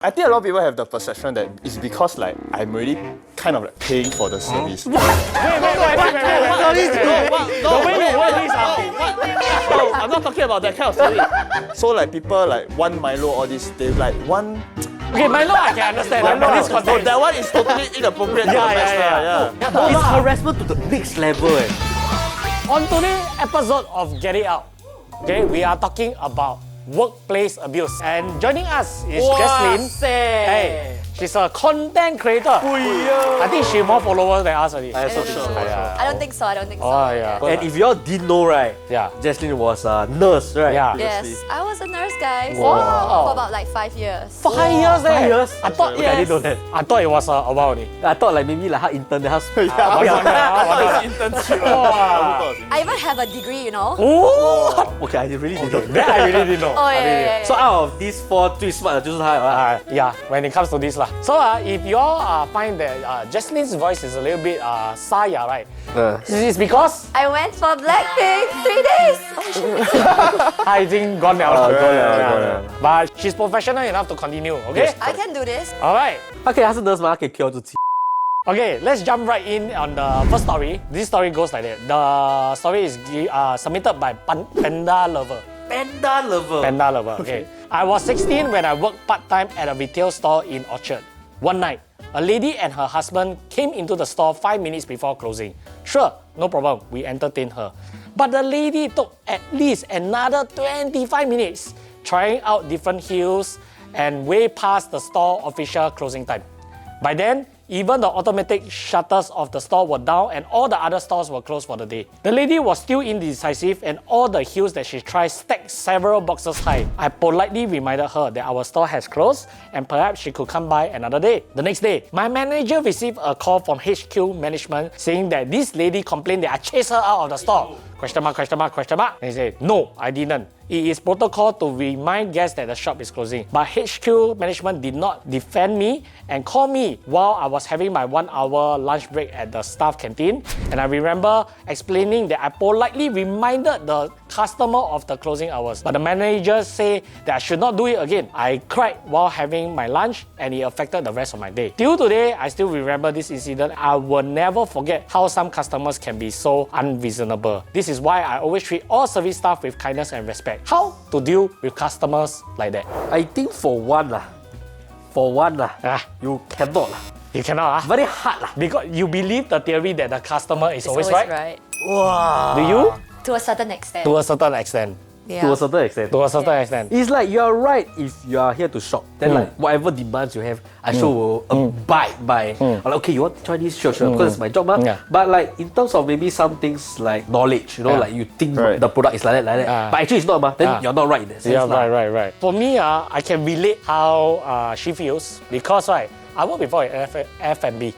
I think a lot of people have the perception that it's because like I'm already kind of like paying for the service. Wait. No, I'm not talking about that kind of story. So like people like want Milo, all this, they like want. Okay, Milo I can understand. Milo, This context. no, that one is totally inappropriate. Yeah. It's harassment to the next level. On today's episode of Get It Out, okay, we are talking about workplace abuse. And joining us is Manajesslyn. Hey, she's a content creator. I think she more followers than us already. I also think so. I don't think so. Oh, yeah. And if y'all didn't know, right? Yeah. Manajesslyn was a nurse, right? Yeah. Yes, I was a nurse, guys. Wow. For about like 5 years. 5 years, eh? 5 years? I thought, Okay, I didn't know that. I thought it was a while only. I thought like maybe like her intern, then her I even have a degree, you know. Oh, Okay, I really didn't know. that I really didn't know. Oh, yeah. So out of these four, 最 smart 的就是她了。 Yeah, when it comes to this lah. So if you all find that Jaslyn's voice is a little bit saya, right? It's because I went for Blackpink 3 days. 她已经 gone 了啦。 gone 了。 But she's professional enough to continue, okay? I can do this. Alright. 她是 nurse 吗？她可以 cure 自己。 Okay, let's jump right in on the first story. This story goes like that. The story is submitted by Panda Lover. Panda lover. Panda Lover, okay. I was 16 when I worked part-time at a retail store in Orchard. One night, a lady and her husband came into the store 5 minutes before closing. Sure, no problem, we entertained her. But the lady took at least another 25 minutes trying out different heels and way past the store official closing time. By then, even the automatic shutters of the store were down and all the other stores were closed for the day. The lady was still indecisive and all the heels that she tried stacked several boxes high. I politely reminded her that our store has closed and perhaps she could come by another day. The next day, my manager received a call from HQ management saying that this lady complained that I chased her out of the store. Question mark. And he said, no, I didn't. It is protocol to remind guests that the shop is closing. But HQ management did not defend me and called me while I was having my 1 hour lunch break at the staff canteen. And I remember explaining that I politely reminded the customer of the closing hours. But the manager said that I should not do it again. I cried while having my lunch and it affected the rest of my day. Till today, I still remember this incident. I will never forget how some customers can be so unreasonable. This is why I always treat all service staff with kindness and respect. How to deal with customers like that? I think for one, you cannot. You cannot, Very hard. because you believe the theory that the customer is It's always always right. right. Wow. Do you? To a certain extent. To a certain extent. Yeah. To a certain extent. To a certain extent. It's like you're right if you are here to shop. Then like whatever demands you have, I sure will abide by. Like, okay, you want to try this? Sure. Because it's my job, Yeah. But like in terms of maybe some things like knowledge, you know, like you think Right. the product is like that. But actually it's not, Then you're not right in that sense. Yeah, lah. right. For me, I can relate how she feels because I worked before in F&B.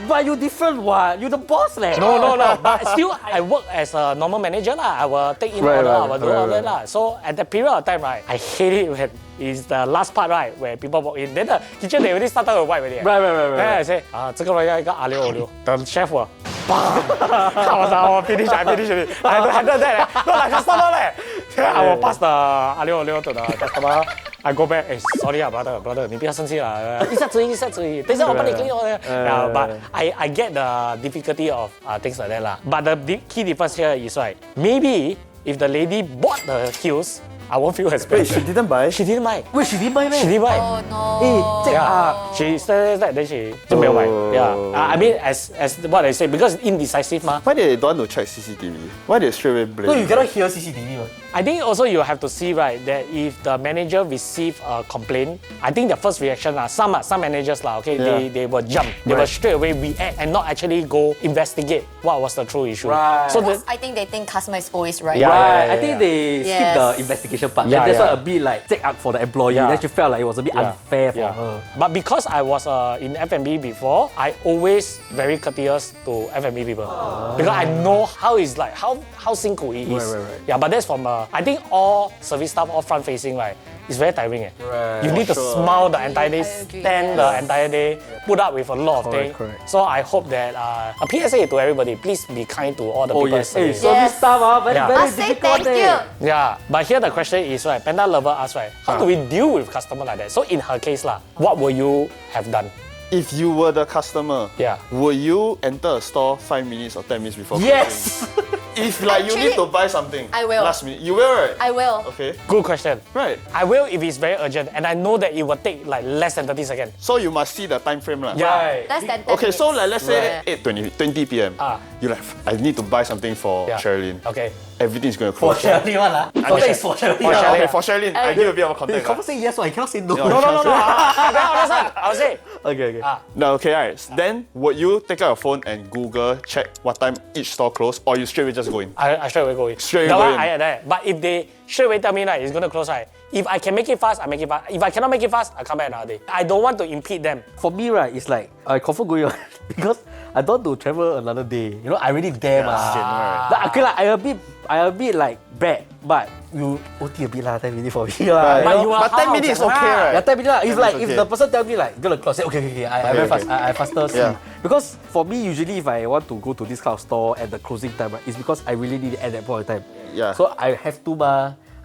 But you different what? You the boss leh. No. But still, I work as a normal manager lah. I will take in order, I will do order lah. So at that period of time, right, I hate it when it's the last part, right, where people walk in. Then the kitchen they already started to wipe already. Right. Then I say, 这个人要一个阿六阿六。The chef will, bam! I will finish it. I handle that leh. Not like customer leh. Then I will pass the 阿六阿六 to the customer. I go back, sorry brother, 你不要生气啦，一下子一，等一下我帮你 clean Yeah, but I get the difficulty of things like that lah. But the key difference here is right. Maybe if the lady bought the heels, I won't feel as bad. Wait, she didn't buy? She didn't buy. Wait, she didn't buy She didn't buy. Oh no. She said that, then she 就没有买。Yeah, I mean as what I said, because indecisive 嘛。 Why they don't want to check CCTV? Why they straight away blame? No, you cannot hear CCTV. I think also you have to see right that if the manager receive a complaint, I think the first reaction some managers okay, they will jump, they will straight away react and not actually go investigate what was the true issue. Right. So I think they think customer is always right. Right, I think they skip Yes. the investigation part. Yeah, and that's yeah. why a bit like take up for the employee. Yeah. Then she felt like it was a bit unfair for her. But because I was in F&B before, I always very courteous to F&B people because I know how it's like, how 辛苦 it is. Right. Yeah, but that's from I think all service staff, all front facing, right? it's very tiring. Right. You need to smile the entire day, agree. stand the entire day, put up with a lot of things. Correct. So I hope that a PSA to everybody, please be kind to all the Oh people. yes, hey, serving. service staff very Yeah. very Must say difficult. thank you. Yeah, but here the question is, right, Panda Lover asks, right, how do we deal with customer like that? So in her case, what will you have done? If you were the customer, Yeah. will you enter a store 5 minutes or 10 minutes before? Yes. closing? If like you need to buy something, I will. last minute, you will, right? I will. Okay, Good question. right. I will if it's very urgent and I know that it will take like less than 30 seconds. So you must see the time frame, lah. Yeah. Less than 10 Okay, so like let's say Right. 20 p.m. You're like, I need to buy something for Yeah. Sherilyn. Okay. Everything's going to For close. Shirley one lah. For that is for Shirley. For Shirley. Okay, for Sherilyn, I give a bit of a You context. can't say yes or I cannot say no. Yeah. No. Very honest one. I will say. Okay. No, okay, alright. Then would you take out your phone and Google check what time each store close, or you straight away just go in? I straight away go in. Straight away That go one in. I at that. But if they straight away tell me it's gonna close, right? If I can make it fast, I make it fast. If I cannot make it fast, I come back another day. I don't want to impede them. For me, right, it's like I confirm going on because I don't want to travel another day. You know, I really damn right. Okay, like I a bit like bad, but you OT a bit lah, 10 minutes for me lah. Right. But you know? you are But 10 how? minutes okay, right? Yeah, 10 minutes lah. If 10 like minutes if okay. the person tell me like gonna close, say okay, I very fast. I faster see. Yeah. Because for me, usually if I want to go to this kind of store at the closing time, right, it's because I really need it at that point of time. Yeah. So I have to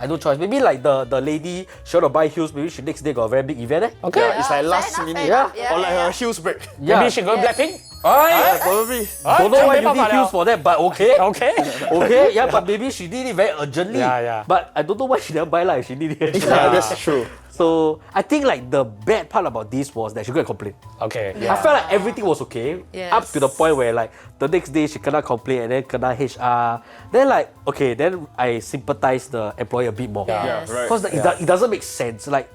I no choice. Maybe like the lady, she want to buy heels. Maybe she next day got a very big event. Okay. Yeah, it's like fair last enough, minute. fair enough. Yeah, Or like yeah, her heels break. Yeah. Maybe she go Blackpink. Yeah, probably. Don't know why you Can't need pay heels for that, but okay. Okay. Okay, yeah, but maybe she need it very urgently. Yeah. But I don't know why she never buy if she need it. Yeah, that's true. So I think like the bad part about this was that she got a complaint. Okay. I felt like everything was okay Yes. up to the point where like the next day she cannot complain and then kena HR. Then like okay, then I sympathize the employer a bit more. Yeah, right. Because it doesn't make sense. Like,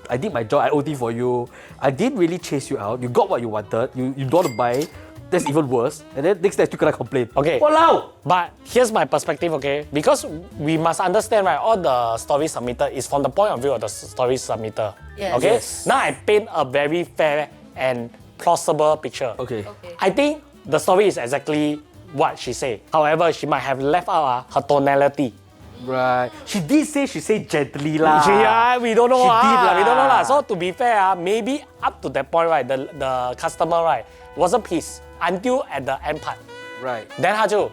I did my job, I OT for you. I didn't really chase you out. You got what you wanted. You don't want to buy. That's even worse. And then next day you cannot complain. Okay. Walao! But here's my perspective, okay? Because we must understand, right, all the stories submitted is from the point of view of the story submitter. Yes. Okay? Yes. Now I paint a very fair and plausible picture. Okay. I think the story is exactly what she said. However, she might have left out her tonality. Right. She did say gently lah. We don't know. She did lah. We don't know lah. So to be fair, maybe up to that point, right, the customer, right, wasn't pissed until at the end part. Right. Then 他就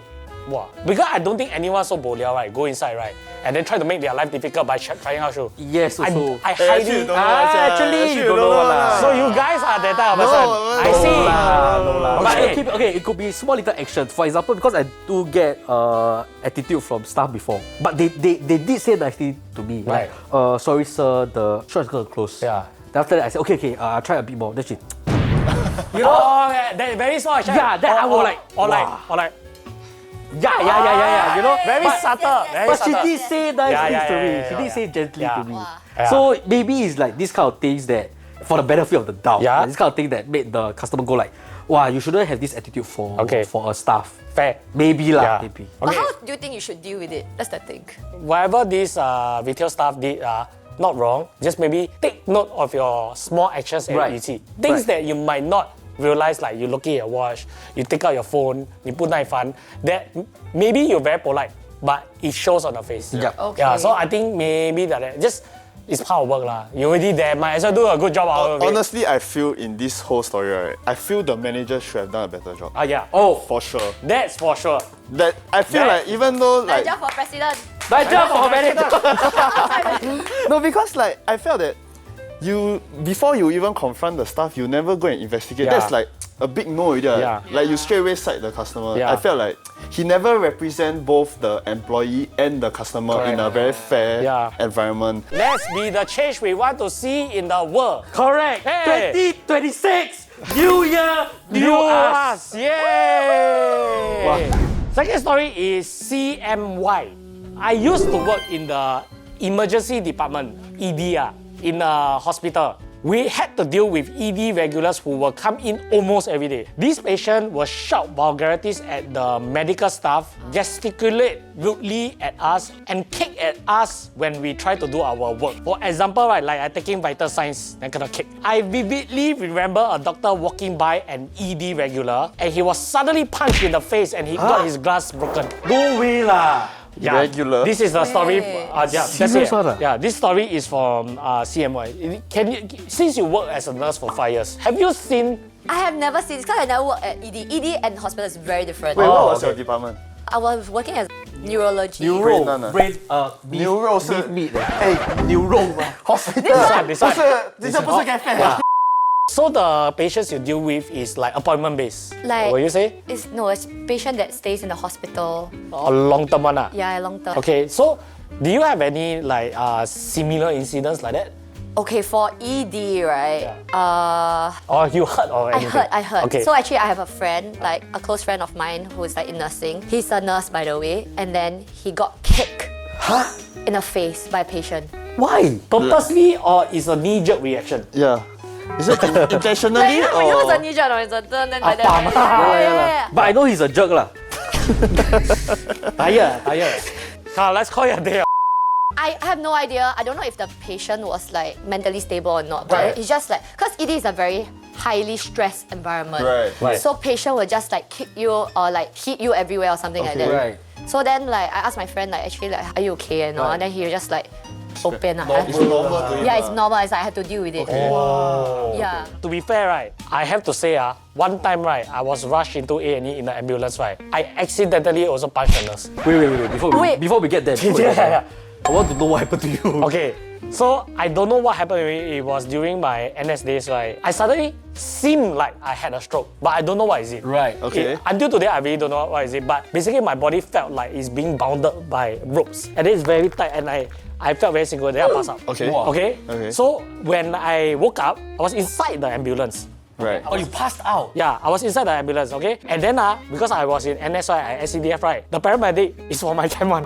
wow. Because I don't think anyone so boliao, right, go inside, right, and then try to make their life difficult by trying out shoe. Yes, also. I Actually, highly... don't know. Actually, you don't know lah. So you guys are that type of person. I see. But Okay. okay, it could be small little actions. For example, because I do get attitude from staff before, but they did say nicely to me. Right. Sorry sir, the shop is gonna close. Yeah. Then after that I said okay, I'll try a bit more. Then she, Oh, that very small action. Yeah, then I was like, or wow. like, yeah. You know, very subtle. Very but she subtle. did say nice things to me. She did say gently to me. So maybe it's like this kind of things that, for the benefit of the doubt, Yeah. like this kind of thing that made the customer go like, wow, you shouldn't have this attitude for a staff. Fair. Maybe lah, Yeah. maybe. But Okay. how do you think you should deal with it? That's the thing. Whatever this retail staff did, not wrong. Just maybe take note of your small actions that you see. Things that you might not realize, like you looking at your watch, you take out your phone, you put knife on, that maybe you're very polite, but it shows on the face. Yeah. Okay. Yeah, so I think maybe that just it's part of work lah. You already there, might as well do a good job out of it. Honestly, I feel in this whole story, right, I feel the manager should have done a better job. Yeah. Oh, For sure. That's for sure. That I feel like even though like Manager for president. nice job for manager. no, because like I felt that you before you even confront the staff, you never go and investigate. Yeah. That's like a big no already. Yeah. Like you straight away cite the customer. Yeah. I felt like he never represent both the employee and the customer in a very fair environment. Let's be the change we want to see in the world. Correct. Hey. 2026, New Year, new us. Yay! Second story is CMY. I used to work in the emergency department, ED, in a hospital. We had to deal with ED regulars who will come in almost every day. These patients will shout vulgarities at the medical staff, gesticulate rudely at us, and kick at us when we try to do our work. For example, right, like I taking vital signs, then gonna kick. I vividly remember a doctor walking by an ED regular, and he was suddenly punched in the face and he got his glass broken. No way lah. Regular. This is the story. Hey. That's Serious it. one, ah? Yeah, this story is from CMY. Can you, since you work as a nurse for 5 years, have you seen? I have never seen this because I never worked at ED. ED and hospital is very different. Wait, what was okay. your department? I was working as neurology. Brain none, ah. brain, beef, Neuro beef 是 meat. 哎，牛肉吗 This？hospital one, this one. 不是 cafe So the patients you deal with is like appointment based. Like- What you say? It's patient that stays in the hospital. Or long term one. Yeah, long term. Okay, so do you have any like similar incidents like that? Okay, for ED, right? Or you heard or anything? I heard. Okay. So actually, I have a friend, like a close friend of mine, who is like in nursing. He's a nurse, by the way, and then he got kicked in the face by a patient. Why? Purposely or is a knee jerk reaction? Yeah. Is it intentionally Like, you know or? what's a knee jerk, or it's a turn, then like that. Apam. Yeah. But I know he's a jerk lah. Tired. Let's call it a day. I have no idea. I don't know if the patient was like mentally stable or not. But Right. it's just like, because ED is a very highly stressed environment. Right. So patient will just like kick you or like hit you everywhere or something like that. Right. So then like I asked my friend like actually like are you okay and all? And then he just like open. It's normal to him. Yeah, it's normal. It's like I have to deal with it. Yeah. To be fair, right, I have to say, one time, right, I was rushed into A&E in the ambulance, right. I accidentally also punched a nurse. Wait. Before we get there, Yeah. I want to know what happened to you. Okay, so I don't know what happened to me. It was during my NS days, right. I suddenly seemed like I had a stroke, but I don't know what is it. Right. Okay. Until today, I really don't know what is it. But basically, my body felt like it's being bounded by ropes, and it's very tight, and I felt very single. Then I passed out. Okay. Wow. Okay. Okay. So when I woke up, I was inside the ambulance. Right. Oh, you passed out. Yeah, I was inside the ambulance, okay? And then because I was in NS, right, at SCDF, right, the paramedic is for my time one.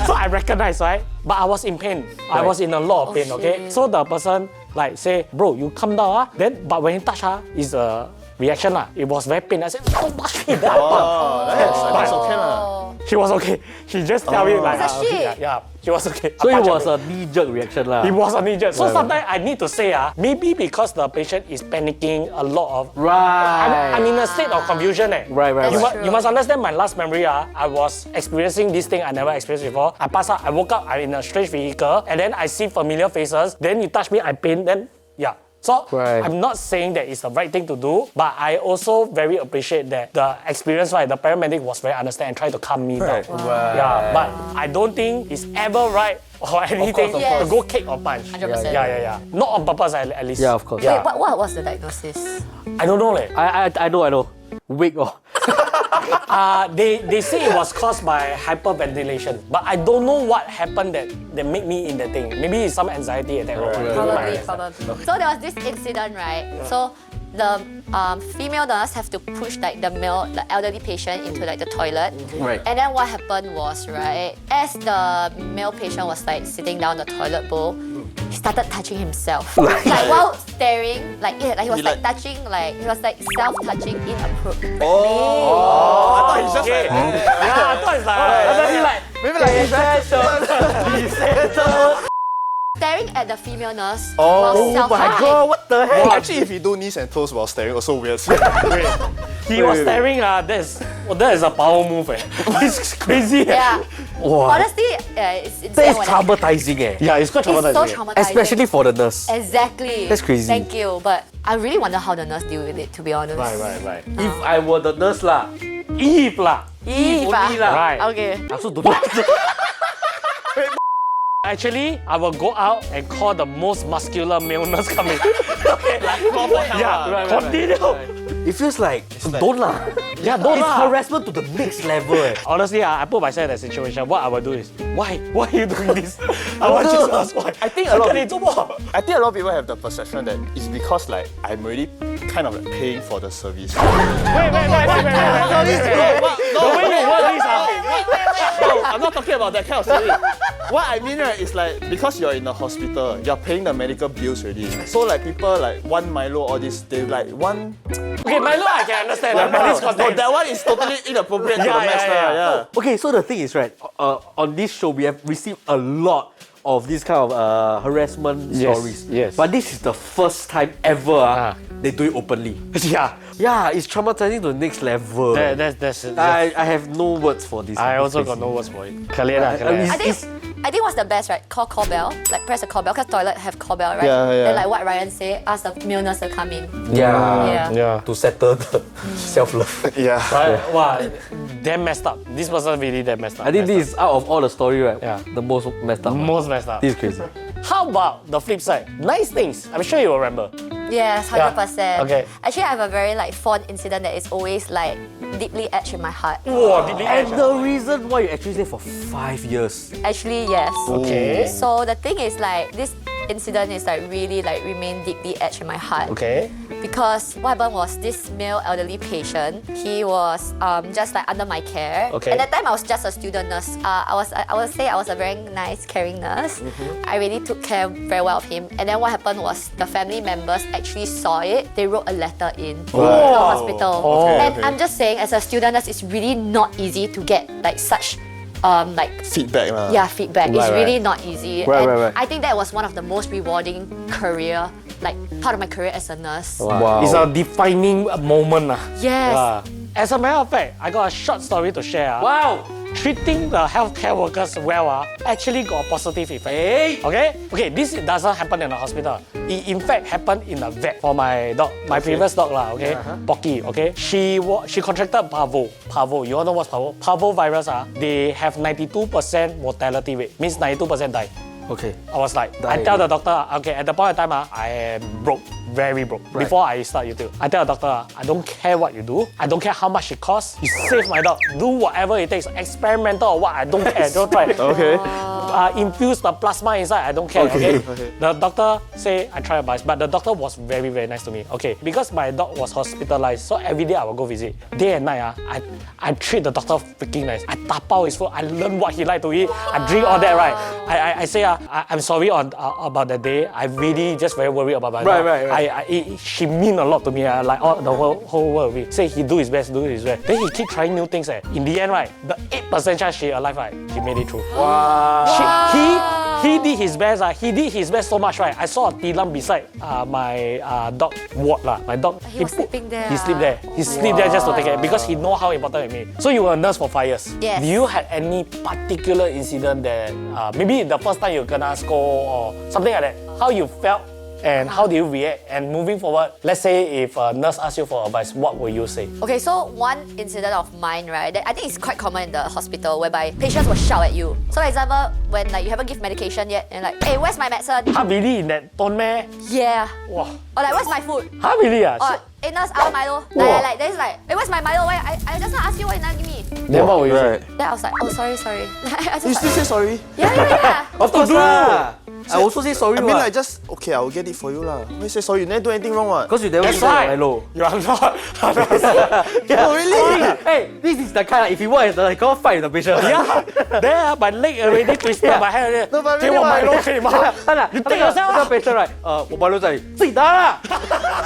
So I recognized, right? But I was in pain. I was in a lot of pain, okay? shit. So the person like say, bro, you calm down, Then, but when he touched her, is a reaction, It was very pain. I said, don't touch me that Oh, that's okay lah. She was okay. She just tell me like, Was it okay, she? yeah, she was okay. So I it punched was her. a knee-jerk reaction lah. It was a knee jerk. So sometimes I need to say, maybe because the patient is panicking a lot of Right. I'm in a state of confusion. Right. That's You must understand my last memory. I was experiencing this thing I never experienced before. I pass out, I woke up, I'm in a strange vehicle, and then I see familiar faces. Then you touch me, I pain. Then yeah. So Right. I'm not saying that it's the right thing to do, but I also very appreciate that the experience, right? The paramedic was very understanding and tried to calm me down. Yeah, but I don't think it's ever right or anything of to course. go kick or punch. 100%. Yeah. Not on purpose, at least. Yeah, of course. Yeah. Wait, what was the diagnosis? I don't know, leh. I know. Wig or They say it was caused by hyperventilation, but I don't know what happened that made me in the thing. Maybe it's some anxiety attack. Probably. So there was this incident, right? So the female nurse have to push like the elderly patient into like the toilet. Right. And then what happened was, right, as the male patient was like sitting down the toilet bowl, he started touching himself. Like while staring, like he was like touching, like he was like self-touching inappropriately. I thought he's just like. Yeah, I thought it's like. Maybe like he's just. Staring at the female nurse while Oh my self-touching. god, what the heck? Actually, if you do knees and toes while staring, also weird. He was staring. That is a power move. It's crazy. Yeah. wow. Honestly, it's insane. That is when it happens. traumatizing Yeah, it's quite It's so traumatizing. traumatizing. Especially for the nurse. Exactly. That's crazy. Thank you. But I really wonder how the nurse deal with it, to be honest. Right. If I were the nurse lah, Eve lah. Eve, only lah. Right. Okay. I also don't know. Actually, I will go out and call the most muscular male nurse coming. Yeah, continue. It feels like don't lah. Yeah, don't It's lah. harassment to the next level. Honestly, I put myself in that situation. What I will do is, why are you doing this? I will just ask why. I think a lot of 你做不好。 I think a lot of people have the perception that it's because like I'm already kind of like paying for the service. Wait. The way you word this, No, I'm not talking about that kind of service. What I mean, right, is like because you're in the hospital, you're paying the medical bills already. So like people like want Milo, all this, they like want. okay, Milo I can understand. But this No, context. that one is totally inappropriate to the max. Yeah. Okay, so the thing is, right, on this show, we have received a lot of these kind of harassment Yes, stories. yes. But this is the first time ever they do it openly. Yeah. Yeah, it's traumatizing to the next level. That's I have no words for this. I also got no words for it. Kalian lah, kalian. I think what's the best, right? Call bell. Like press the call bell, because toilet have call bell, right? Yeah, yeah. Then like what Ryan say, ask the male nurse to come in. Yeah. Yeah. To settle the self-love. Yeah. Right? Wow, damn messed up. This person really damn messed up. I think this is out of all the story, right? Yeah. The most messed up. most messed up. This is crazy. How about the flip side? Nice things. I'm sure you will remember. Yes, 100%. Okay. Actually, I have a very like fond incident that is always like deeply etched in my heart. Wow, did And the reason why you actually stayed for 5 years. Actually, yes. Okay. So the thing is like this incident is like really like remain deeply etched in my heart. Okay. Because what happened was this male elderly patient, he was just like under my care. Okay. At that time, I was just a student nurse. I would say I was a very nice, caring nurse. I really took care very well of him. And then what happened was the family members actually saw it. They wrote a letter in to the hospital. Oh. And I'm just saying, as a student nurse, it's really not easy to get like such like Feedback lah. yeah, feedback. It's Right, really not easy. Right, and right. I think that was one of the most rewarding career, like part of my career as a nurse. Wow. It's a defining moment. Yes. As a matter of fact, I got a short story to share. Wow. Treating the healthcare workers well actually got a positive effect. Hey. Okay, this doesn't happen in a hospital. It in fact happened in a vet for my dog, my previous dog lah. Okay, Pocky. Okay, she contracted parvo. Parvo, you all know what's parvo? Parvo virus they have 92% mortality rate. Means 92% die. Okay. I was like, I Die. tell the doctor, okay, at the point of time, I am broke, very broke. Right. Before I start YouTube, I tell the doctor, I don't care what you do, I don't care how much it costs, you save my dog, do whatever it takes, experimental or what, I don't care, don't try. Okay. Infuse the plasma inside, I don't care, okay? The doctor say, I try my best, but the doctor was very, very nice to me. Okay, because my dog was hospitalized, so every day I will go visit. Day and night, I treat the doctor freaking nice. I tapao his food, I learn what he like to eat, I drink all that, right? I say, I'm sorry about that day. I really just very worried about my dog. Right. She mean a lot to me. Like all the whole world. We say he do his best, do his best. Then he keep trying new things. In the end, right, the 8% chance she alive, right, he made it through. Wow. He did his best. He did his best so much, right? I saw a tilam beside my dog ward lah. My dog. He was sleeping there. He sleep there. He sleep there just to take care because he know how important it is. So you were a nurse for 5 years. Yes. Do you had any particular incident that maybe the first time you gonna scold or something like that? How you felt and how do you react? And moving forward, let's say if a nurse asks you for advice, what will you say? Okay, so one incident of mine, right, that I think is quite common in the hospital, whereby patients will shout at you. So, for example, when like you haven't given medication yet, and like, hey, where's my medicine? Really in that tone, meh? Yeah. Wow. Or like, where's my food? Really? Or, hey, nurse, I want Milo. Like, there's like, hey, where's my Milo? Why? I just asked you why you not give me. Then what will you say? Right. Then I was like, oh, sorry. I You just still say sorry? yeah. Of course lah. I also say sorry. I mean like just okay, I will get it for you lah. Why you say sorry? You never do anything wrong what? Because you never That's give right. Milo. You are not. Oh really? Hey, this is the kind. If you want, you can't fight with the patient. Yeah. There, my leg already twisted, my hand already. No, but 给我 really, Milo 可以吗？ You take yourself 那 lah. 个 patient right，我 Milo 在里，自己拿啦。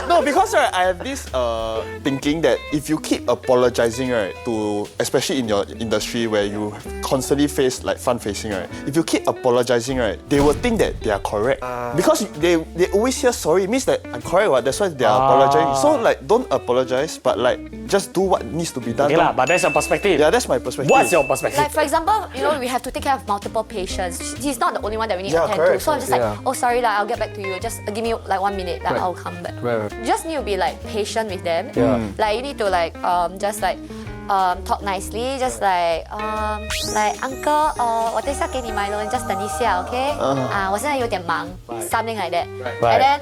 No, because right, I have this thinking that if you keep apologizing right to, especially in your industry where you constantly face like front facing right, if you keep apologizing right, they will think that they are correct because they always hear sorry. It means that I'm correct. What? That's why they are apologizing. So like don't apologize, but like just do what needs to be done. Okay lah, but that's your perspective. Yeah, that's my perspective. What's your perspective? Like for example, you know, we have to take care of multiple patients. He's not the only one that we need to Yeah, attend correct, to. So I'm just correct. like, oh sorry lah, I'll get back to you. Just give me like 1 minute, like I'll come back. Right. You just need to be like patient with them. Yeah. Like you need to like just like talk nicely, just like uncle, 我等一下给你Milo，你 just 等一下 ，OK？ 我现在有点忙 something like that. Right. And then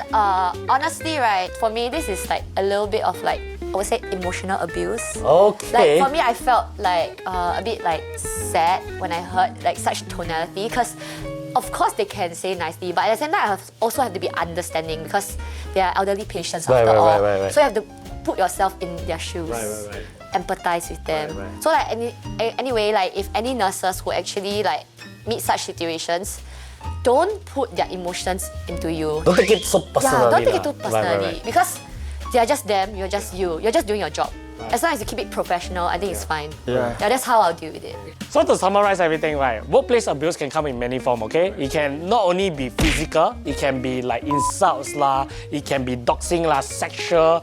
honestly, right, for me this is like a little bit of like I would say emotional abuse. Okay. Like for me, I felt like a bit like sad when I heard like such tonality because, of course, they can say nicely, but at the same time, I also have to be understanding because they are elderly patients after all. Right. So you have to put yourself in their shoes. Right. Empathize with them. Right. So like anyway, like if any nurses who actually like meet such situations, don't put their emotions into you. Don't take it so personally. Yeah, don't take it lah. too personally Right. because they are just them, you're just you. You're just doing your job. As long as you keep it professional, I think it's fine. Yeah. That's how I'll deal with it. So to summarize everything, right, workplace abuse can come in many forms, okay? It can not only be physical, it can be like insults lah, it can be doxing lah, sexual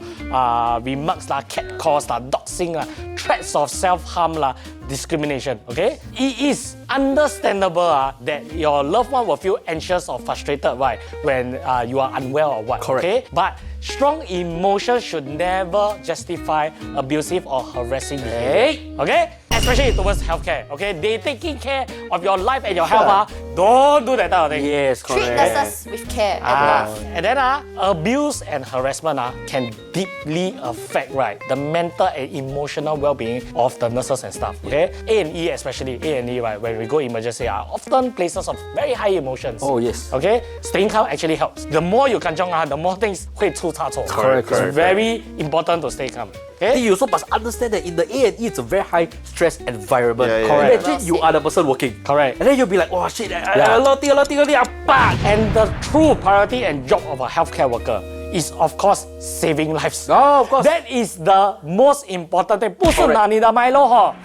remarks lah, catcalls lah, doxing lah, threats of self-harm lah, discrimination, okay? It is understandable that your loved one will feel anxious or frustrated, right, when you are unwell or what, Correct. okay? But strong emotions should never justify abusive or harassing behavior, okay? Especially towards healthcare, okay? They taking care of your life and your health, don't do that type of thing. Yes, Treat correct. nurses with care and love. And then abuse and harassment can deeply affect, right, the mental and emotional well-being of the nurses and staff, okay? A&E especially, A&E, right, when we go emergency are often places of very high emotions. Oh, yes. Okay? Staying calm actually helps. The more you kanchong, the more things 会出差错. Correct, It's correct. very important to stay calm. Okay? You also must understand that in the A&E, it's a very high stress environment. Yeah, yeah, Correct. Imagine you are the person working. Correct. And then you'll be like, oh shit, Yeah. a lot of thing, And the true priority and job of a healthcare worker is of course saving lives. Oh, of course. That is the most important thing. 不是拿你的 Milo 哈，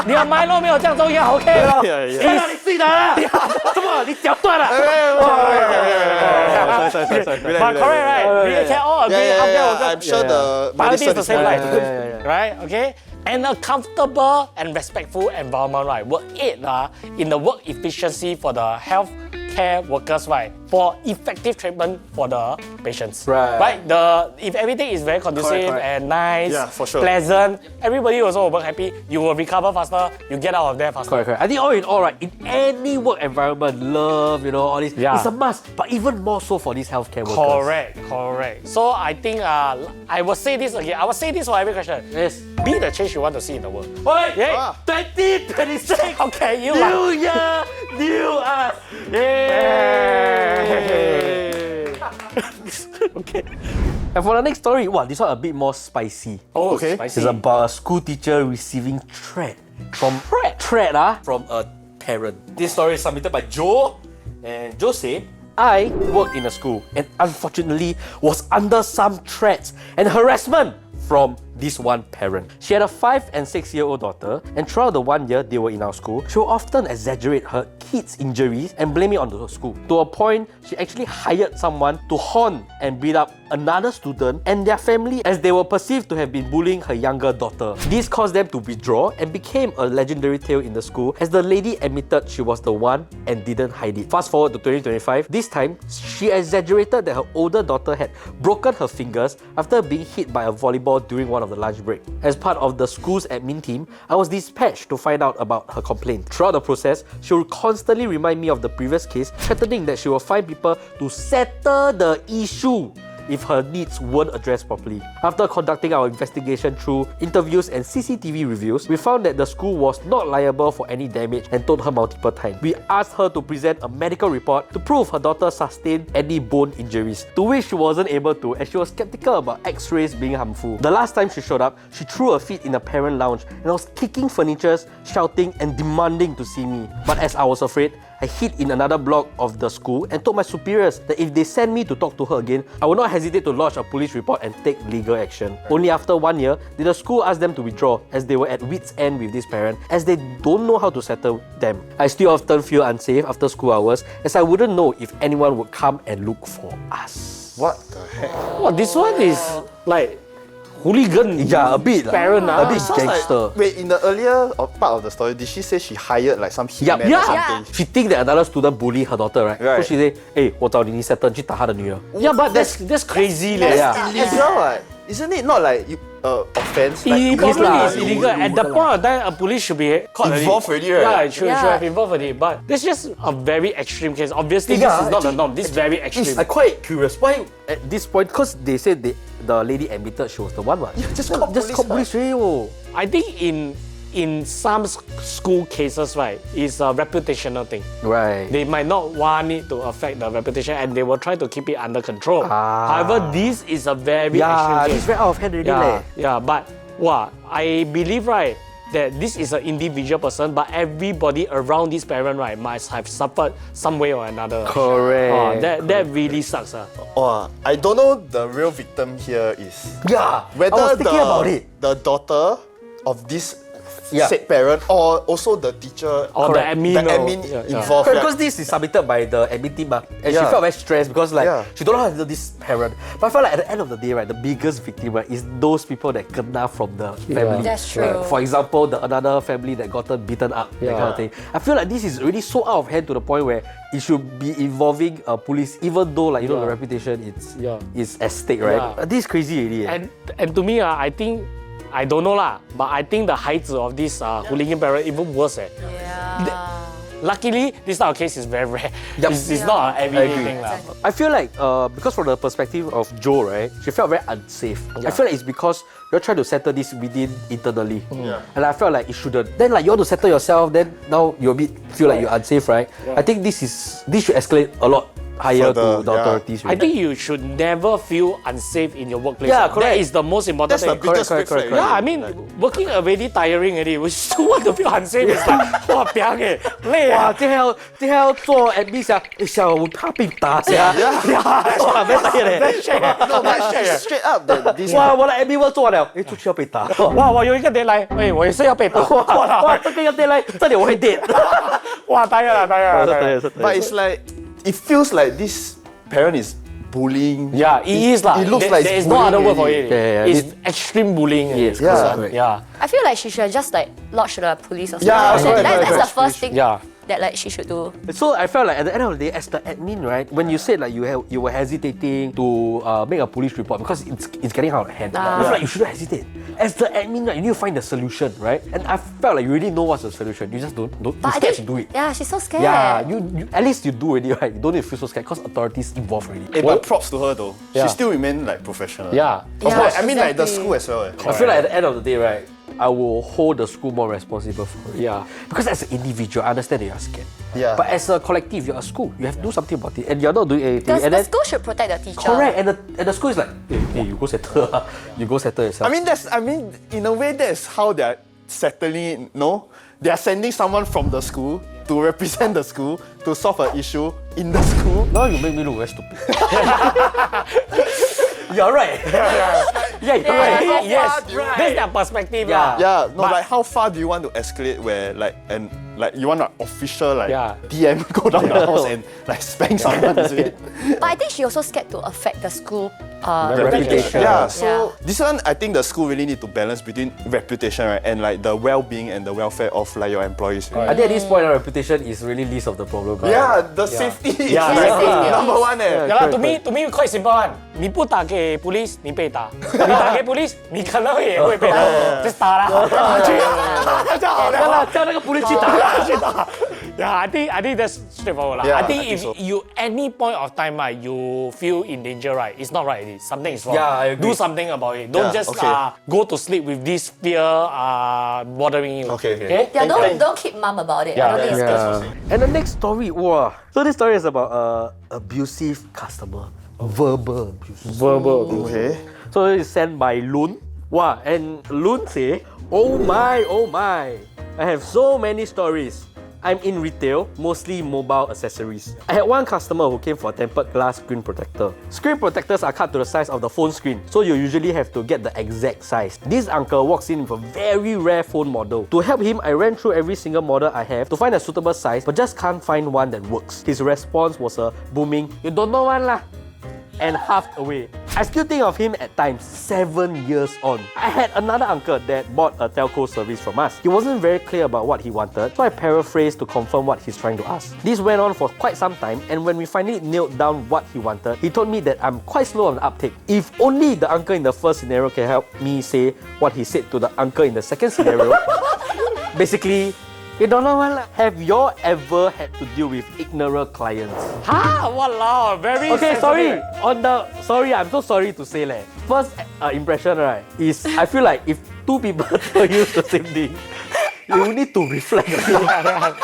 你的 Milo 没有这样重要 ，OK 咯？你睡了啦，怎么你脚断了？ But correct, right? We can all agree. Yeah, healthcare worker I'm sure the priority is medicine to is save more lives, important. right? Okay. And a comfortable and respectful environment, right, will aid in the work efficiency for the healthcare workers, right, for effective treatment for the patients. Right. If everything is very conducive Correct. and nice, Yeah, for sure. pleasant, everybody also will work happy. You will recover faster. You get out of there faster. Correct. I think all in all, right, in any work environment, love, all this, Yeah. it's a must. But even more so for these healthcare workers. Correct. So I think I will say this again. I will say this for every question. Yes. Be the change you want to see in the world. Oi, Yeah. 2026. Okay, you New year, new us. Okay. And for the next story, wow, this one a bit more spicy. Oh, Okay. spicy. It's about a school teacher receiving threat from from a parent. This story is submitted by Joe, and Joe said, I work in a school and unfortunately was under some threats and harassment from this one parent. She had a 5 and 6-year-old daughter, and throughout the 1 year they were in our school, she would often exaggerate her kids' injuries and blame it on the school. To a point, she actually hired someone to horn and beat up another student and their family as they were perceived to have been bullying her younger daughter. This caused them to withdraw and became a legendary tale in the school as the lady admitted she was the one and didn't hide it. Fast forward to 2025, this time she exaggerated that her older daughter had broken her fingers after being hit by a volleyball during one of the lunch break. As part of the school's admin team, I was dispatched to find out about her complaint. Throughout the process, she would constantly remind me of the previous case, threatening that she will find people to settle the issue if her needs weren't addressed properly. After conducting our investigation through interviews and CCTV reviews, we found that the school was not liable for any damage and told her multiple times. We asked her to present a medical report to prove her daughter sustained any bone injuries, to which she wasn't able to as she was skeptical about x-rays being harmful. The last time she showed up, she threw her feet in a parent lounge and was kicking furniture, shouting and demanding to see me. But as I was afraid, I hid in another block of the school and told my superiors that if they send me to talk to her again, I would not hesitate to lodge a police report and take legal action. Only after 1 year did the school ask them to withdraw as they were at wit's end with this parent as they don't know how to settle them. I still often feel unsafe after school hours as I wouldn't know if anyone would come and look for us. What the heck? Well, this one is like hooligan. Yeah, a bit. Parent, a bit Sounds gangster. like, wait, in the earlier part of the story, did she say she hired like some Yup. hitman or something? She think that another student bully her daughter, right? Right. So she say, hey, 我找你 settle, 你去打她的女儿. Yeah, but that's crazy, leh. Yeah. Illegal, what? Isn't it not like offense? Like, It probably lah. is illegal. At the point of time, a police should be caught Involved already, right? Yeah, it should Yeah. have involved already. But this is just a very extreme case. Obviously, Yeah, this is not the norm. This is very extreme. I'm quite curious. Why at this point? Because they said the lady admitted she was the one. just call police, call police already, oh. I think in some school cases, right, it's a reputational thing. Right. They might not want it to affect the reputation and they will try to keep it under control. Ah. However, this is a very Yeah, extreme this case. is very out of hand already, Yeah, leh. yeah, but I believe, right, that this is an individual person, but everybody around this parent, right, must have suffered some way or another. Correct. That really sucks. Oh, I don't know the real victim here is. Yeah, Whether I was thinking about it. the daughter of this said parent or also the teacher Or the admin, involved. Because this is submitted by the admin team, and she felt very stressed because she don't know how to handle this parent. But I felt like at the end of the day, right, the biggest victim, right, is those people that kena from the family. That's true. For example, another family that gotten beaten up, that kind of thing. I feel like this is already so out of hand to the point where it should be involving police, even though the reputation is at stake, right? This is crazy already. And to me, I think, I don't know lah, but I think the 孩子 of this hooligan parent even worse. Yeah. Luckily, this type of case is very rare. It's not an everyday thing lah. I feel like because from the perspective of Joe, right, she felt very unsafe. I feel like it's because you're trying to settle this within internally. And I felt like it shouldn't. Then you want to settle yourself, then now you feel like you're unsafe, right? I think this should escalate a lot higher to the authorities. I think you should never feel unsafe in your workplace. Yeah, correct. That is the most important That's thing. the biggest red flag. Yeah, I mean, working already tiring already. We still want to feel unsafe. It's like, wow, 累啊！哇，这要做 admin 下，小我怕被打下。哇，没打嘞。No, but straight up that this 哇，我的 admin 我做了，出去要被打。哇，我有一个 deadline，我也是要被打。哇，这个要 deadline，这里我会跌。哇，呆了。 But it's like it feels like this parent is bullying. Yeah, it is lah. It looks like there is it's no other word for bullying it. Yeah. It's extreme bullying. Yes, correct. Yeah. I feel like she should just lodge to the police or something. Yeah, correct, That's correct. the first thing Yeah. that she should do. So I felt like at the end of the day, as the admin, right, when you said you were hesitating to make a police report because it's getting out of hand, I feel like you shouldn't hesitate. As the admin, right, you need to find the solution, right? And I felt like you already know what's the solution. You just don't But you're I scared think, to do it. yeah, she's so scared. Yeah, you at least you do already, right? You don't need to feel so scared because authorities involved already. But props to her though. Yeah. She still remain like professional. Yeah. Of Yeah, course. I mean like the exactly. school as well. I feel like at the end of the day, right, I will hold the school more responsible for it. Yeah. Because as an individual, I understand that you're scared. Yeah. But as a collective, you're a school. You have to do something about it, and you're not doing anything. Because And the then, school should protect the teacher. correct, and the school is like, hey, you go settle. You go settle yourself. I mean in a way that's how they're settling it, no? They're sending someone from the school to represent the school to solve an issue in the school. now you make me look very stupid. You're right. Yeah, you're right. How Yes. far do you- That's their perspective. Yeah. lah. Yeah, no, But- like how far do you want to escalate where like you want an official Yeah. DM go down the house and like spank someone, is it? But I think she also scared to affect the school Reputation. Yeah, so Yeah. this one I think the school really need to balance between reputation, right, and like the well-being and the welfare of like your employees. I think at this point, our reputation is really least of the problem. Right? Yeah, the safety is Yeah, like safety. number one. Yeah lah, to me quite simple one. 你不打给 police， 你被打；你打给 police， 你可能也会被打。just 打啦，就好了啦。叫那个 police 去打。去打。Yeah, I think that's straightforward lah. Yeah, I think I if think so. you any point of time right, you feel in danger right, it's not right. Something is wrong. Yeah, I agree. Do something about it. Don't Yeah, just okay. go to sleep with this fear bothering you. Okay. Yeah, don't keep mum about it. I don't think it's good. And the next story, wow. So this story is about abusive customer, verbal abuse. Verbal. Okay. So it's sent by Loon. Wow, and Loon say, oh my, I have so many stories. I'm in retail, mostly mobile accessories. I had one customer who came for a tempered glass screen protector. Screen protectors are cut to the size of the phone screen, so you usually have to get the exact size. This uncle walks in with a very rare phone model. To help him, I ran through every single model I have to find a suitable size, but just can't find one that works. His response was a booming, "You don't know one lah," and half away. I still think of him at times 7 years on. I had another uncle that bought a telco service from us. He wasn't very clear about what he wanted, so I paraphrased to confirm what he's trying to ask. This went on for quite some time, and when we finally nailed down what he wanted, he told me that I'm quite slow on the uptake. If only the uncle in the first scenario can help me say what he said to the uncle in the second scenario. Basically, you don't know what? Have y'all ever had to deal with ignorant clients? Ha! Walao, very Okay, sensitive. sorry. I'm so sorry to say that. First impression, right, is I feel like if two people tell you the same thing, you need to reflect a bit.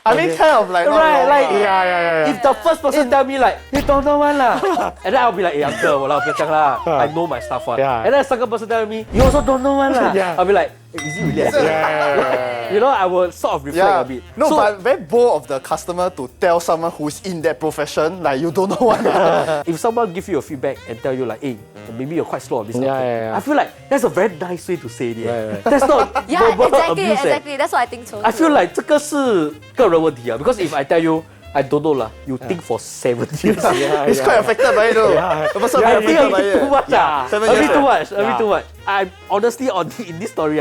I mean, kind of like not Right, wrong like lah. if the first person tell me like, you don't know one lah, and then I'll be like, hey uncle, walao, 不要这样啦, I know my stuff one. Yeah. And then the second person tell me, you also don't know one lah. Yeah. I'll be like, is it really? You know, I will sort of reflect a bit. No, So, but very bold of the customer to tell someone who's in that profession, like you don't know what. if someone give you a feedback and tell you like, hey, maybe you're quite slow on this, Yeah. I feel like that's a very nice way to say it. That's not Yeah, verbal exactly, abuse. exactly. That's what I think so. I feel like 这个是个人问题啊 because if I tell you I don't know lah, you think for 7 years. It's quite affected by it though. The person I very think affected by a bit too it. much. Yeah. a 7 bit years. too much. A bit too much. I honestly in this story,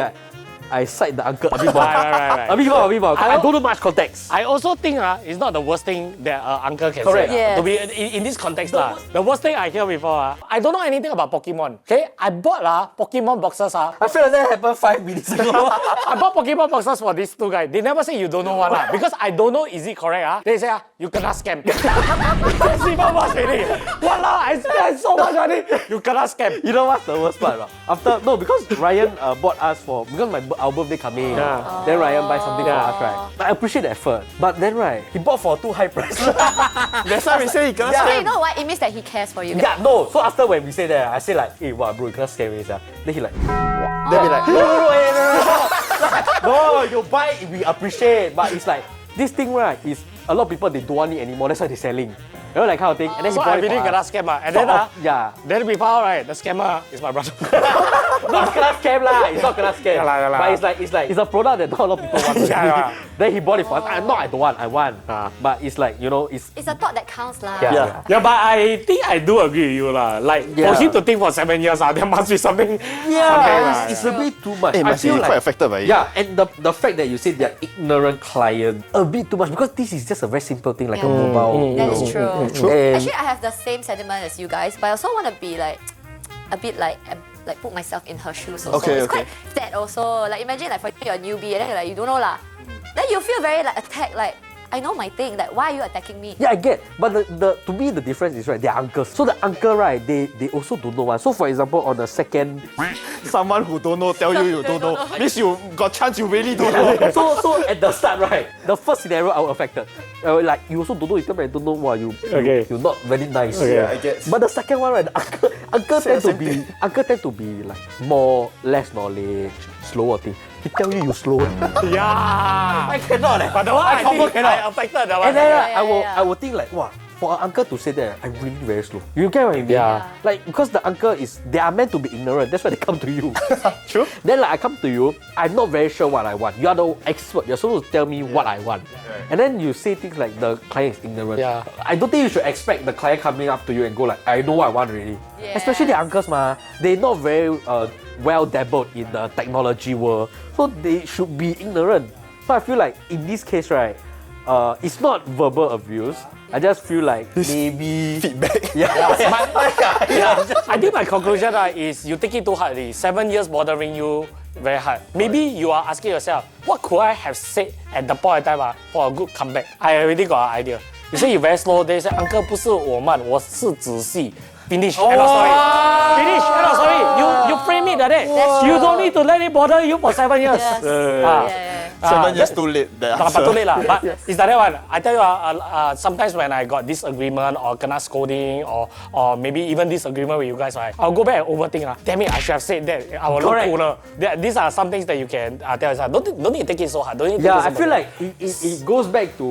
I cite the uncle a bit more. Right. A bit more. I don't know much context. I also think it's not the worst thing that uncle can Correct. say. Yes. To be in this context, the worst thing I hear before, I don't know anything about Pokemon. Okay, I bought Pokemon boxes. I feel like that happened 5 minutes ago. I bought Pokemon boxes for these two guys. They never say you don't know one because I don't know is it correct. They say you kena scam. That's even worse really. Walao, I spent so much money. You kena scam. You know what's the worst part? Because Ryan bought us because our birthday coming. Yeah. Then Ryan buy something Yeah. for us, right? I appreciate the effort, but then he bought for too high price. That's why we say you cannot So scam. you know what? It means that he cares for you. Yeah, no. So after when we say that, I say like, hey, wow, bro, you cannot scare me, sir. Then he like, They'll be like, no, you buy it, we appreciate, but it's like this thing right is a lot of people they don't want it anymore. That's why they're selling. You know that kind of thing. And then So he bought I it really for kena us. scam. And Sort then of, yeah. then we found out, right, the scammer is my brother. Not kena scam lah. It's not kena scam. Yeah lah. But it's like it's a product that not a lot of people want. Yeah. Then he bought it for us. I don't want. I want. But it's like it's. It's a thought that counts, lah. Yeah. Yeah, but I think I do agree with you lah. Like Yeah. for him to think for 7 years, there must be something. Yeah, it's a bit too much. Hey, I must be feel quite affected by it. Yeah, and the fact that you say they're ignorant client a bit too much because this is just a very simple thing like a mobile. That is true. And Actually, I have the same sentiment as you guys, but I also want to be like a bit like put myself in her shoes also. Okay, It's okay. quite sad also. Like imagine like for example, you're a newbie and then you're like you don't know lah. Then you feel very like attacked. Like I know my thing. Like why are you attacking me? yeah, I get. But the to me the difference is right, they're uncles. So the uncle right, they also don't know one. So for example, on the second Someone who don't know tell you don't know. Means you got chance you really don't know. so at the start right, the first scenario I was affected. Like you also don't know, you tell me I don't know why you're not very nice. Yeah, I guess. But the second one right, the uncle tend to be like less knowledge, slower thing. He tell you slow. Yeah. I cannot. But the one I confirm think I affected that one. And then Yeah. I will think like, wow, for an uncle to say that, I'm really very slow. You get what I mean? Yeah. Like because the uncle they are meant to be ignorant. That's why they come to you. True. Then like I come to you, I'm not very sure what I want. You are the expert. You're supposed to tell me what I want. And then you say things like the client is ignorant. Yeah. I don't think you should expect the client coming up to you and go like, I know what I want already. Yes. Especially the uncles, they're not very well dabbled in the technology world, so they should be ignorant. So I feel like in this case, right, it's not verbal abuse. I just feel like maybe Feedback. I think my conclusion is you take it too hard. 7 years bothering you very hard. Maybe you are asking yourself, what could I have said at the point of time for a good comeback? I already got an idea. You say you very slow, they say, Uncle, 不是我慢，我是仔细。Finish. End of story. Finish. End of story. You frame it like that. That's You true. don't need to let it bother you for 7 years. Yes. Ah. Yeah. 7 years too late. The But answer. too late lah. But it's like that one. I tell you, sometimes when I got disagreement or kena scolding or maybe even disagreement with you guys, right, I'll go back and overthink. Damn it, I should have said that. I will look Correct. cooler. These are some things that you can tell yourself. Don't need to take it so hard. Don't need to yeah, take I it so feel much. like it goes back to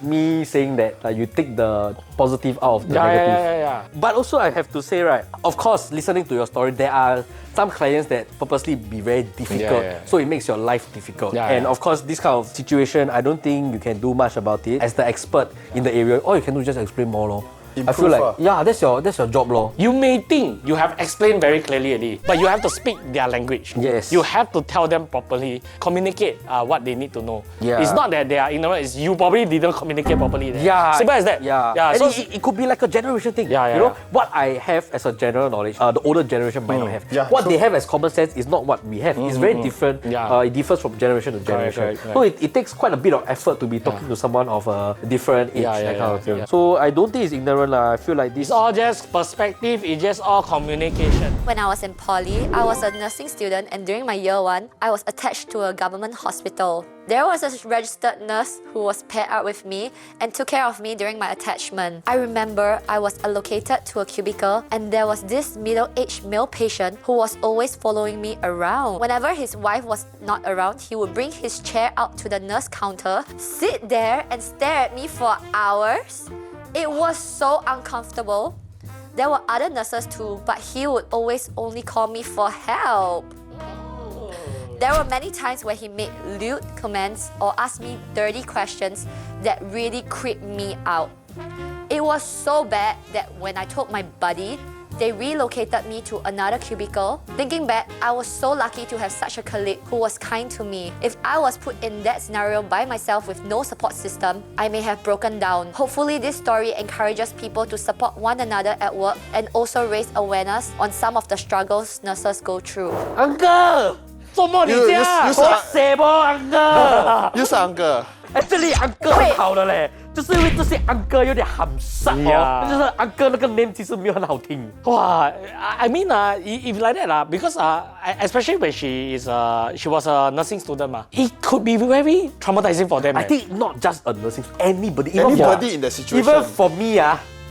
me saying that you take the positive out of the negative. Yeah. But also I have to say right, of course, listening to your story, there are some clients that purposely be very difficult, Yeah. so it makes your life difficult. Yeah, and yeah. of course, this kind of situation, I don't think you can do much about it. As the expert in the area, all you can do is just explain more, lor. I feel Improve, like that's your job, lor. You may think you have explained very clearly already, but you have to speak their language. Yes. You have to tell them properly, communicate what they need to know. Yeah. It's not that they are ignorant, it's you probably didn't communicate properly. There. Yeah. Simple as that. Yeah. Yeah. And So it could be like a generation thing. Yeah, You know, yeah. what I have as a general knowledge, the older generation might not have. Yeah, What true. they have as common sense is not what we have. It's very different. Yeah. It differs from generation to generation. correct. So it takes quite a bit of effort to be talking to someone of a different age, Yeah, that kind of thing. yeah. So I don't think it's ignorant. Karen. I feel like this. It's all just perspective, it's just all communication. When I was in poly, I was a nursing student, and during my year 1, I was attached to a government hospital. There was a registered nurse who was paired up with me and took care of me during my attachment. I remember I was allocated to a cubicle, and there was this middle-aged male patient who was always following me around. Whenever his wife was not around, he would bring his chair out to the nurse counter, sit there and stare at me for hours. It was so uncomfortable. There were other nurses too, but he would always only call me for help. There were many times where he made lewd comments or asked me dirty questions that really creeped me out. It was so bad that when I told my buddy, they relocated me to another cubicle. Thinking back, I was so lucky to have such a colleague who was kind to me. If I was put in that scenario by myself with no support system, I may have broken down. Hopefully, this story encourages people to support one another at work and also raise awareness on some of the struggles nurses go through. Uncle! 做么你这样？我写不 uncle。又是 uncle。 Actually uncle 很好的嘞，就是因为这些 uncle 有点含沙哦，就是 uncle 那个 name 其实没有很好听。哇 I mean if like that because especially when she was a nursing student it could be very traumatizing for them. I think not just a nursing, anybody in the situation. Even for me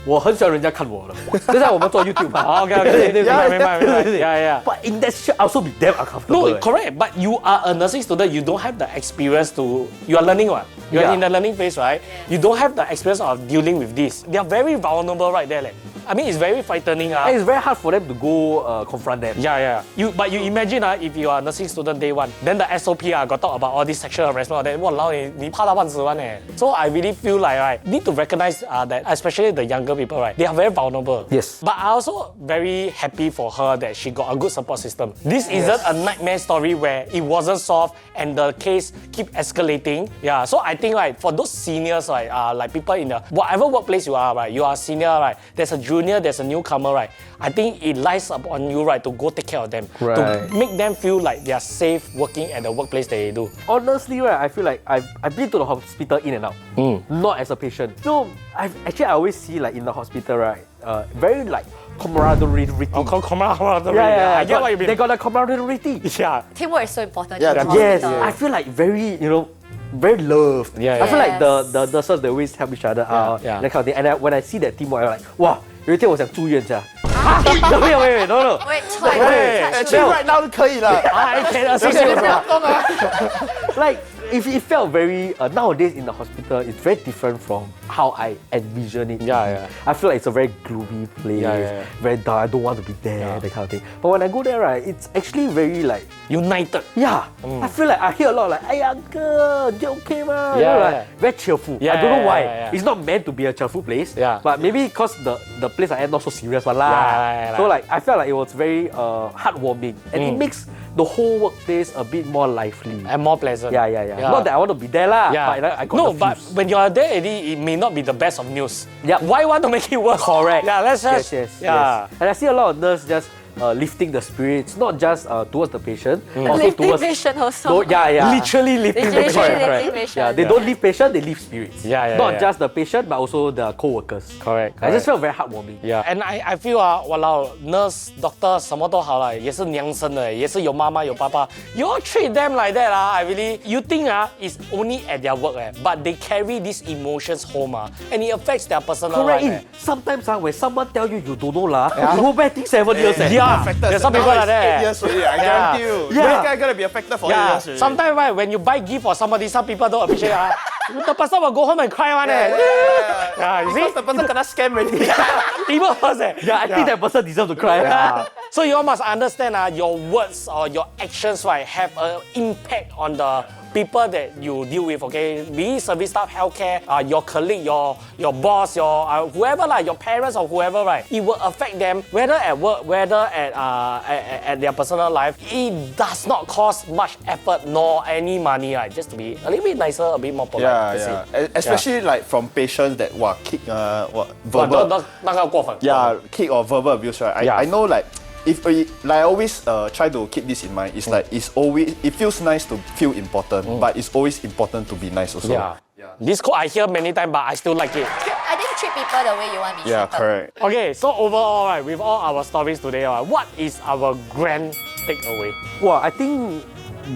我很喜欢人家看我的，就像我们做 YouTube 嘛。OK， 明白。Yeah. But in that shit, I also be damn uncomfortable. No, correct. But you are a nursing student. You don't have the experience to. You are learning one. You are in the learning phase, right? You don't have the experience of dealing with this. They are very vulnerable right there. I mean, it's very frightening. And it's very hard for them to go confront them. Yeah. But you imagine if you are a nursing student day 1, then the SOP got talk about all this sexual harassment. Then walao, 你怕到半死 one. So I really feel like need to recognize that especially the younger people, right? They are very vulnerable. Yes. But I also very happy for her that she got a good support system. This isn't a nightmare story where it wasn't solved and the case keep escalating. Yeah. So I think for those seniors, like people in the whatever workplace you are, right? You are a senior, right? There's a junior, there's a newcomer, right? I think it lies upon you, right, to go take care of them, to make them feel like they are safe working at the workplace they do. Honestly, right, I feel like I've been to the hospital in and out, not as a patient. So I always see in the hospital, right, very camaraderie. Camaraderie. Yeah, I get what you mean. They got a camaraderie. Yeah. Teamwork is so important. Yeah, in the Yes, hospital. I feel like very, very loved. Yeah. I feel like Yes. the nurses, they always help each other out, Yeah. that kind of thing. And when I see that teamwork, I'm like, wow, 有一天我想住院噻。没有 no. Wait, Actually, right now 可以了。I can associate with that. Like, if it felt very nowadays in the hospital, it's very different from how I envision it. Yeah. I feel like it's a very gloomy place, Yeah. very dark. I don't want to be there, that kind of thing. But when I go there, right, it's actually very United. I feel like I hear a lot hey uncle, you okay ma? Very cheerful. I don't know why. Yeah. It's not meant to be a cheerful place. Yeah. But maybe because the place I am not so serious one lah. Yeah. So I felt like it was very heartwarming, and it makes the whole workplace a bit more lively. And more pleasant. Yeah. Not that I want to be there lah. Yeah. But I got no, the but feels. when you are there, it may not be the best of news. Yeah. Why want to make it worse? Correct. Yeah, let's just. Yes. Yeah. And I see a lot of nurses just lifting the spirits, not just towards the patient, also Lifting towards patient also. Literally lifting the Literally patient. lifting patient. Yeah, they don't lift patient, they lift spirits. Yeah, Not just the patient, but also the co-workers. Correct. I just felt very heartwarming. Yeah, and I feel nurse, doctor 什么都好啦，也是娘生的，也是有妈妈有爸爸。You all treat them like that I really. You think it's only at their work but they carry these emotions home and it affects their personal Correct. life. Sometimes when someone tell you you don't know you go back think 7 years. Yeah, there's some people like that. 8 years already, I guarantee you. This guy gonna be affected for 8 years already. Sometimes when you buy gift for somebody, some people don't appreciate the person will go home and cry one Yeah, you see? Because the person kena scam already. Even worse I think that person deserves to cry. So you all must understand your words or your actions have an impact on the people that you deal with, okay? Be it service staff, healthcare, your colleague, your boss, your whoever, your parents or whoever, right? It will affect them whether at work, whether at their personal life. It does not cost much effort nor any money, right? Just to be a little bit nicer, a bit more polite. Especially from patients that kick verbal. 那个过分。 Yeah, kick or verbal abuse, right? I know if I always try to keep this in mind, it's it feels nice to feel important, but it's always important to be nice also. Yeah. This quote I hear many times, but I still like it. I think treat people the way you want to be Yeah, treated. correct. Okay, so overall, right, with all our stories today, what is our grand takeaway? Well, I think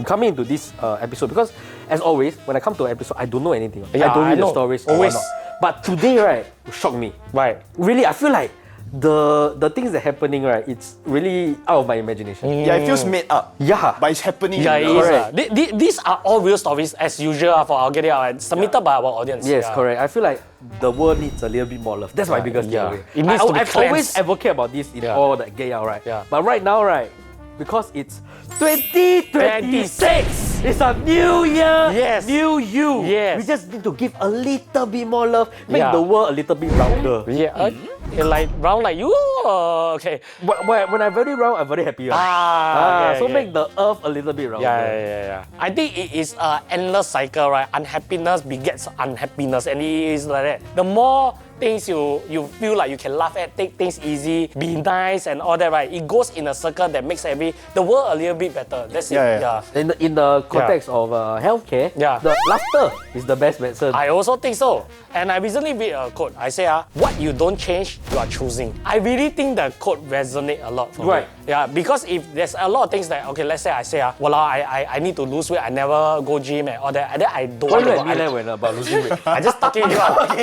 coming into this episode, because as always, when I come to an episode, I don't know anything. Yeah, I don't I read the know. stories. Always. Or whatnot. But today, right, shocked me. Right. Really, I feel like the things that are happening, right, it's really out of my imagination. Yeah, it feels made up. Yeah. But it's happening. Yeah, in it real is. life. These are all real stories as usual for I'll Get It Out and submitted by our audience. Yes, Yeah. correct. I feel like the world needs a little bit more love. That's my biggest yeah. takeaway. It needs to be I've always cleansed. advocate about this in Yeah. all that gay out, right? Yeah. But right now, right, because it's 2026, it's a new year, Yes. new you. Yes. We just need to give a little bit more love, make Yeah. the world a little bit rounder. Yeah, like round like you? Okay. When I'm very round, I'm very happy. Right? Okay, so okay. make the earth a little bit rounder. Yeah. I think it is an endless cycle, right? Unhappiness begets unhappiness, and it is like that. The more things you feel like you can laugh at, take things easy, be nice and all that, right? It goes in a circle that makes the world a little bit better. That's it. Yeah. In the context of healthcare, Yeah. the laughter is the best medicine. I also think so. And I recently read a quote. I say, what you don't change, you are choosing. I really think the quote resonates a lot for me. Right. Yeah, because if there's a lot of things that, okay, let's say I say, I need to lose weight, I never go gym and all that, and then I don't Why want to you go. at me like when about losing weight? I just talking to you.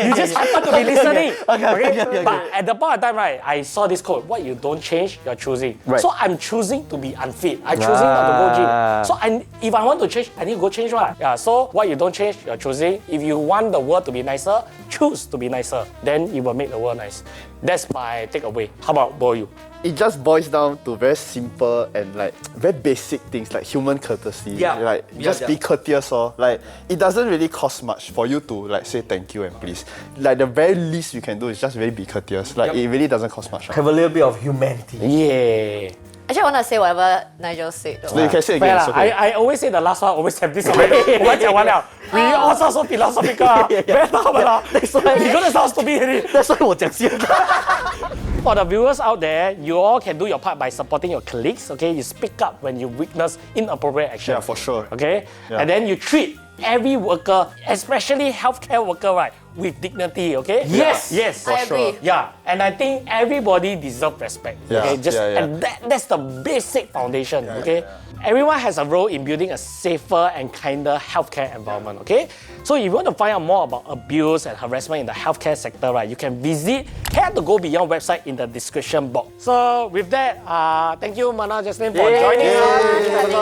You just happen to be listening. Okay. But at the point of time, right, I saw this quote. What you don't change, you're choosing. Right. So I'm choosing to be unfit. I'm choosing not to go gym. So if I want to change, I need to go change, right? Yeah. So what you don't change, you're choosing. If you want the world to be nicer, choose to be nicer. Then it will make the world nice. That's my takeaway. How about you? It just boils down to very simple and like very basic things like human courtesy. Yeah. Like just be courteous or like it doesn't really cost much for you to like say thank you and please. Like the very least you can do is just really be courteous. Like it really doesn't cost much. Have a little bit of humanity. Yeah. Actually, I want to say whatever Nigel said. Though. So you can say Fair again. lah. It's okay. I always say the last one always have this. 我讲完了 We all sound so philosophical. Very tough lah. That's why- You're gonna sound stupid already. That's why 我讲先。 For the viewers out there, you all can do your part by supporting your colleagues, okay? You speak up when you witness inappropriate action. Yeah, for sure. Okay? Yeah. And then you treat every worker, especially healthcare worker, right, with dignity, okay? Yes. Yes. I agree. Yeah, and I think everybody deserves respect. Yeah, Okay, yeah. and that's the basic foundation. Okay, everyone has a role in building a safer and kinder healthcare environment. Okay, so if you want to find out more about abuse and harassment in the healthcare sector, right, you can visit Care to Go Beyond website in the description box. So with that, thank you, Manajesslyn, for joining us.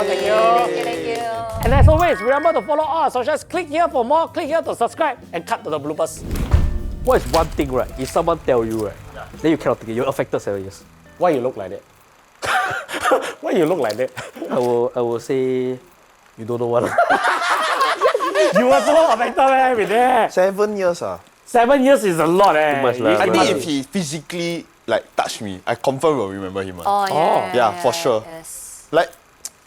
Thank you. Thank you. And as always, remember to follow all our socials. Click here for more. Click here to subscribe, and cut to the bloopers. What is one thing, right? If someone tell you, right, then you cannot take it. You're affected 7 years. Why you look like that? Why you look like that? I will say, you don't know what. You were so affected, man, with that. 7 years. 7 years is a lot, eh. Too much lah. I You think must- if he physically like touched me, I confirm will remember him. Oh, yeah. Yeah, for sure. Yes. Like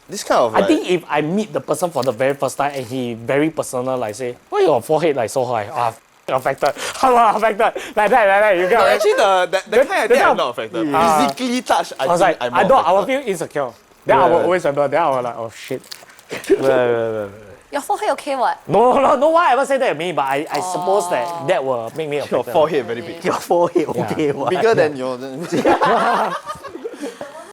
this kind of I like, think if I meet the person for the very first time and he very personal, like say, why your forehead like so high? Affected. How affected? Like that, you get no, it? actually the kind I think I'm not affected. Physically touched, I was like, I'm I more don't, I will affected. feel insecure. Then I will always remember, then I will like, oh shit. Right. Your forehead okay what? No one ever said that to me, but I suppose that will make me Your affected. forehead very big. Your forehead, okay. What? Bigger than your